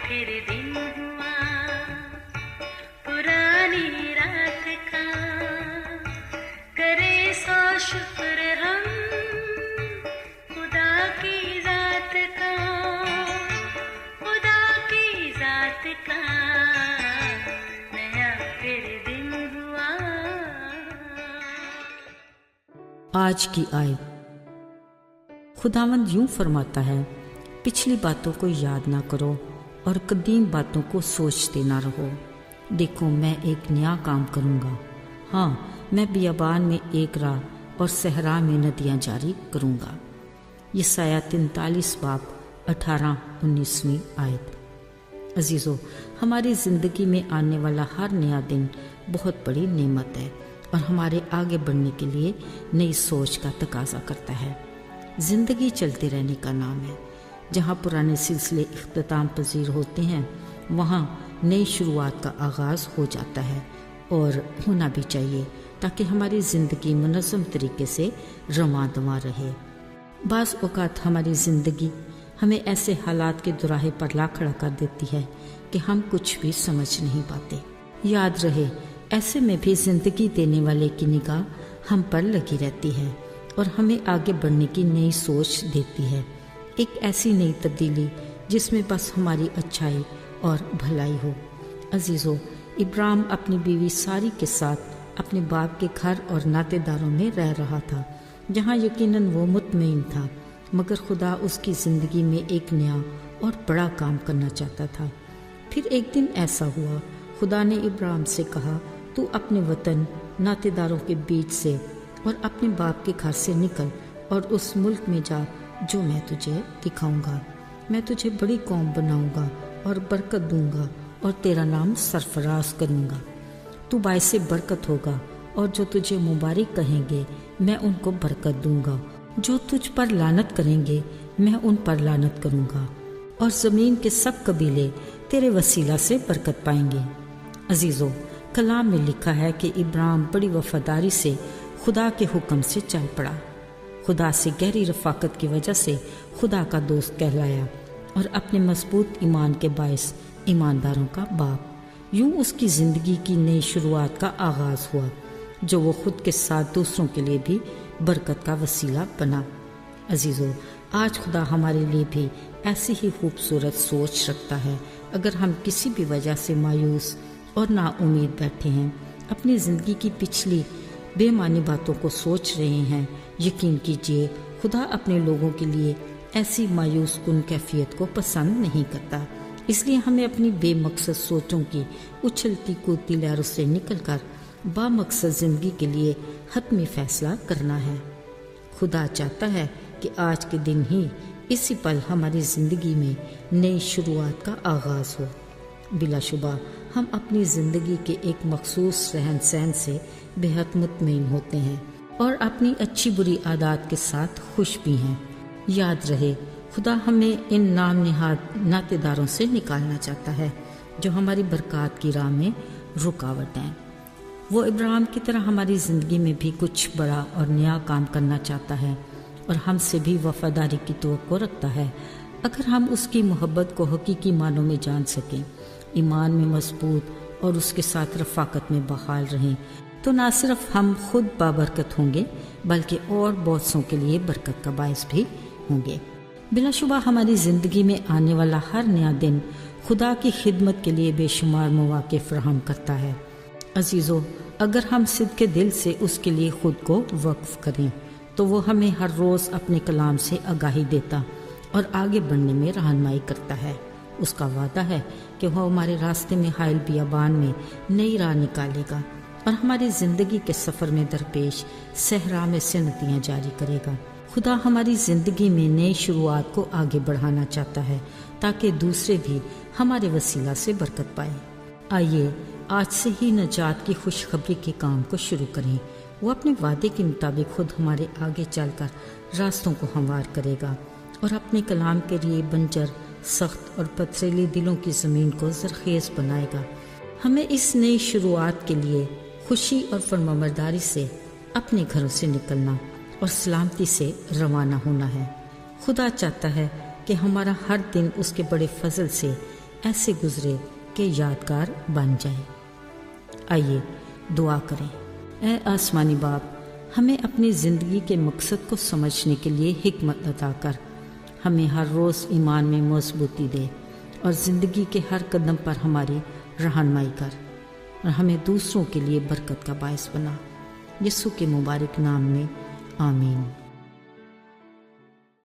फिर दिन हुआ पुरानी रात का, करे सो शुक्र हम खुदा की जात का, खुदा की जात का, नया फिर दिन हुआ। आज की आयत। खुदावंद यूं फरमाता है, पिछली बातों को याद ना करो और कदीम बातों को सोचते ना रहो। देखो मैं एक नया काम करूँगा, हाँ मैं बियाबान में एक राह और सहरा में नदियाँ जारी करूँगा। यशायाह 43 बाब 18-19 आयत। अजीज़ों, हमारी ज़िंदगी में आने वाला हर नया दिन बहुत बड़ी नेमत है और हमारे आगे बढ़ने के लिए नई सोच का तकाजा करता है। ज़िंदगी चलते रहने का नाम है। जहाँ पुराने सिलसिले इख्तिताम पजीर होते हैं, वहाँ नई शुरुआत का आगाज़ हो जाता है और होना भी चाहिए, ताकि हमारी ज़िंदगी मुनज़्ज़म तरीके से रवां दवां रहे। बाज़ औक़ात हमारी ज़िंदगी हमें ऐसे हालात के दुराहे पर ला खड़ा कर देती है कि हम कुछ भी समझ नहीं पाते। याद रहे, ऐसे में भी ज़िंदगी देने वाले की निगाह हम पर लगी रहती है और हमें आगे बढ़ने की नई सोच देती है। एक ऐसी नई तब्दीली जिसमें बस हमारी अच्छाई और भलाई हो। अजीज़ों, इब्राहिम अपनी बीवी सारी के साथ अपने बाप के घर और नातेदारों में रह रहा था, जहाँ यकीनन वो मुतमईन था, मगर खुदा उसकी ज़िंदगी में एक नया और बड़ा काम करना चाहता था। फिर एक दिन ऐसा हुआ, खुदा ने इब्राहिम से कहा, तू अपने वतन, नातेदारों के बीच से और अपने बाप के घर से निकल और उस मुल्क में जा जो मैं तुझे दिखाऊंगा। मैं तुझे बड़ी कौम बनाऊंगा और बरकत दूंगा और तेरा नाम सरफराज करूंगा। तू बायसे बरकत होगा और जो तुझे मुबारक कहेंगे मैं उनको बरकत दूंगा। जो तुझ पर लानत करेंगे मैं उन पर लानत करूंगा और ज़मीन के सब कबीले तेरे वसीला से बरकत पाएंगे। अजीज़ों, कलाम में लिखा है कि इब्राहिम बड़ी वफादारी से खुदा के हुक्म से चल पड़ा। खुदा से गहरी रफ़ाकत की वजह से खुदा का दोस्त कहलाया और अपने मजबूत ईमान के बायस ईमानदारों का बाप। यूं उसकी ज़िंदगी की नई शुरुआत का आगाज़ हुआ, जो वो खुद के साथ दूसरों के लिए भी बरकत का वसीला बना। अजीज़ों, आज खुदा हमारे लिए भी ऐसी ही खूबसूरत सोच रखता है। अगर हम किसी भी वजह से मायूस और नाउम्मीद बैठे हैं, अपनी ज़िंदगी की पिछली बेमानी बातों को सोच रहे हैं, यकीन कीजिए खुदा अपने लोगों के लिए ऐसी मायूस कुन कैफियत को पसंद नहीं करता। इसलिए हमें अपनी बेमकसद सोचों की उछलती कूदती लहरों से निकलकर बामकसद ज़िंदगी के लिए हतमी फैसला करना है। खुदा चाहता है कि आज के दिन ही, इसी पल हमारी ज़िंदगी में नई शुरुआत का आगाज़ हो। बिलाशुबा हम अपनी ज़िंदगी के एक मखसूस रहन सहन से बेहद मुतमईन होते हैं और अपनी अच्छी बुरी आदत के साथ खुश भी हैं। याद रहे, खुदा हमें इन नाम निहाद नातेदारों से निकालना चाहता है जो हमारी बरकत की राह में रुकावट हैं। वो इब्राहिम की तरह हमारी ज़िंदगी में भी कुछ बड़ा और नया काम करना चाहता है और हमसे भी वफादारी की तवक्को रखता है। अगर हम उसकी मोहब्बत को हकीकी मानों में जान सकें, ईमान में मजबूत और उसके साथ रफ़ाकत में बहाल रहें, तो ना सिर्फ हम खुद बाबरकत होंगे बल्कि और बहुत सौ के लिए बरकत का बायस भी होंगे। बिलाशुबा हमारी ज़िंदगी में आने वाला हर नया दिन खुदा की खिदमत के लिए बेशुमार मौक़े फराहम करता है। अजीज़ों, अगर हम सिद्क़े दिल से उसके लिए ख़ुद को वक्फ़ करें, तो वो हमें हर रोज़ अपने कलाम से आगाही देता और आगे बढ़ने में रहनुमाई करता है। उसका वादा है कि वह हमारे रास्ते में हायल बियाबान में नई राह निकालेगा और हमारी ज़िंदगी के सफ़र में दरपेश सहरा में सनतियाँ जारी करेगा। खुदा हमारी ज़िंदगी में नई शुरुआत को आगे बढ़ाना चाहता है ताकि दूसरे भी हमारे वसीला से बरकत पाए। आइए आज से ही नजात की खुशखबरी के काम को शुरू करें। वो अपने वादे के मुताबिक खुद हमारे आगे चलकर रास्तों को हमवार करेगा और अपने कलाम के लिए बंजर, सख्त और पथरीली दिलों की ज़मीन को ज़रखेज़ बनाएगा। हमें इस नई शुरुआत के लिए खुशी और फरमाबरदारी से अपने घरों से निकलना और सलामती से रवाना होना है। खुदा चाहता है कि हमारा हर दिन उसके बड़े फजल से ایسے گزرے کہ یادگار بن جائے۔ آئیے دعا کریں۔ اے آسمانی باپ، ہمیں اپنی زندگی کے مقصد کو سمجھنے کے لیے حکمت عطا کر، ہمیں ہر روز ایمان میں مضبوطی دے اور زندگی کے ہر قدم پر ہماری رہنمائی کر، اور ہمیں دوسروں کے لیے برکت کا باعث بنا۔ یسوع کے مبارک نام میں آمین۔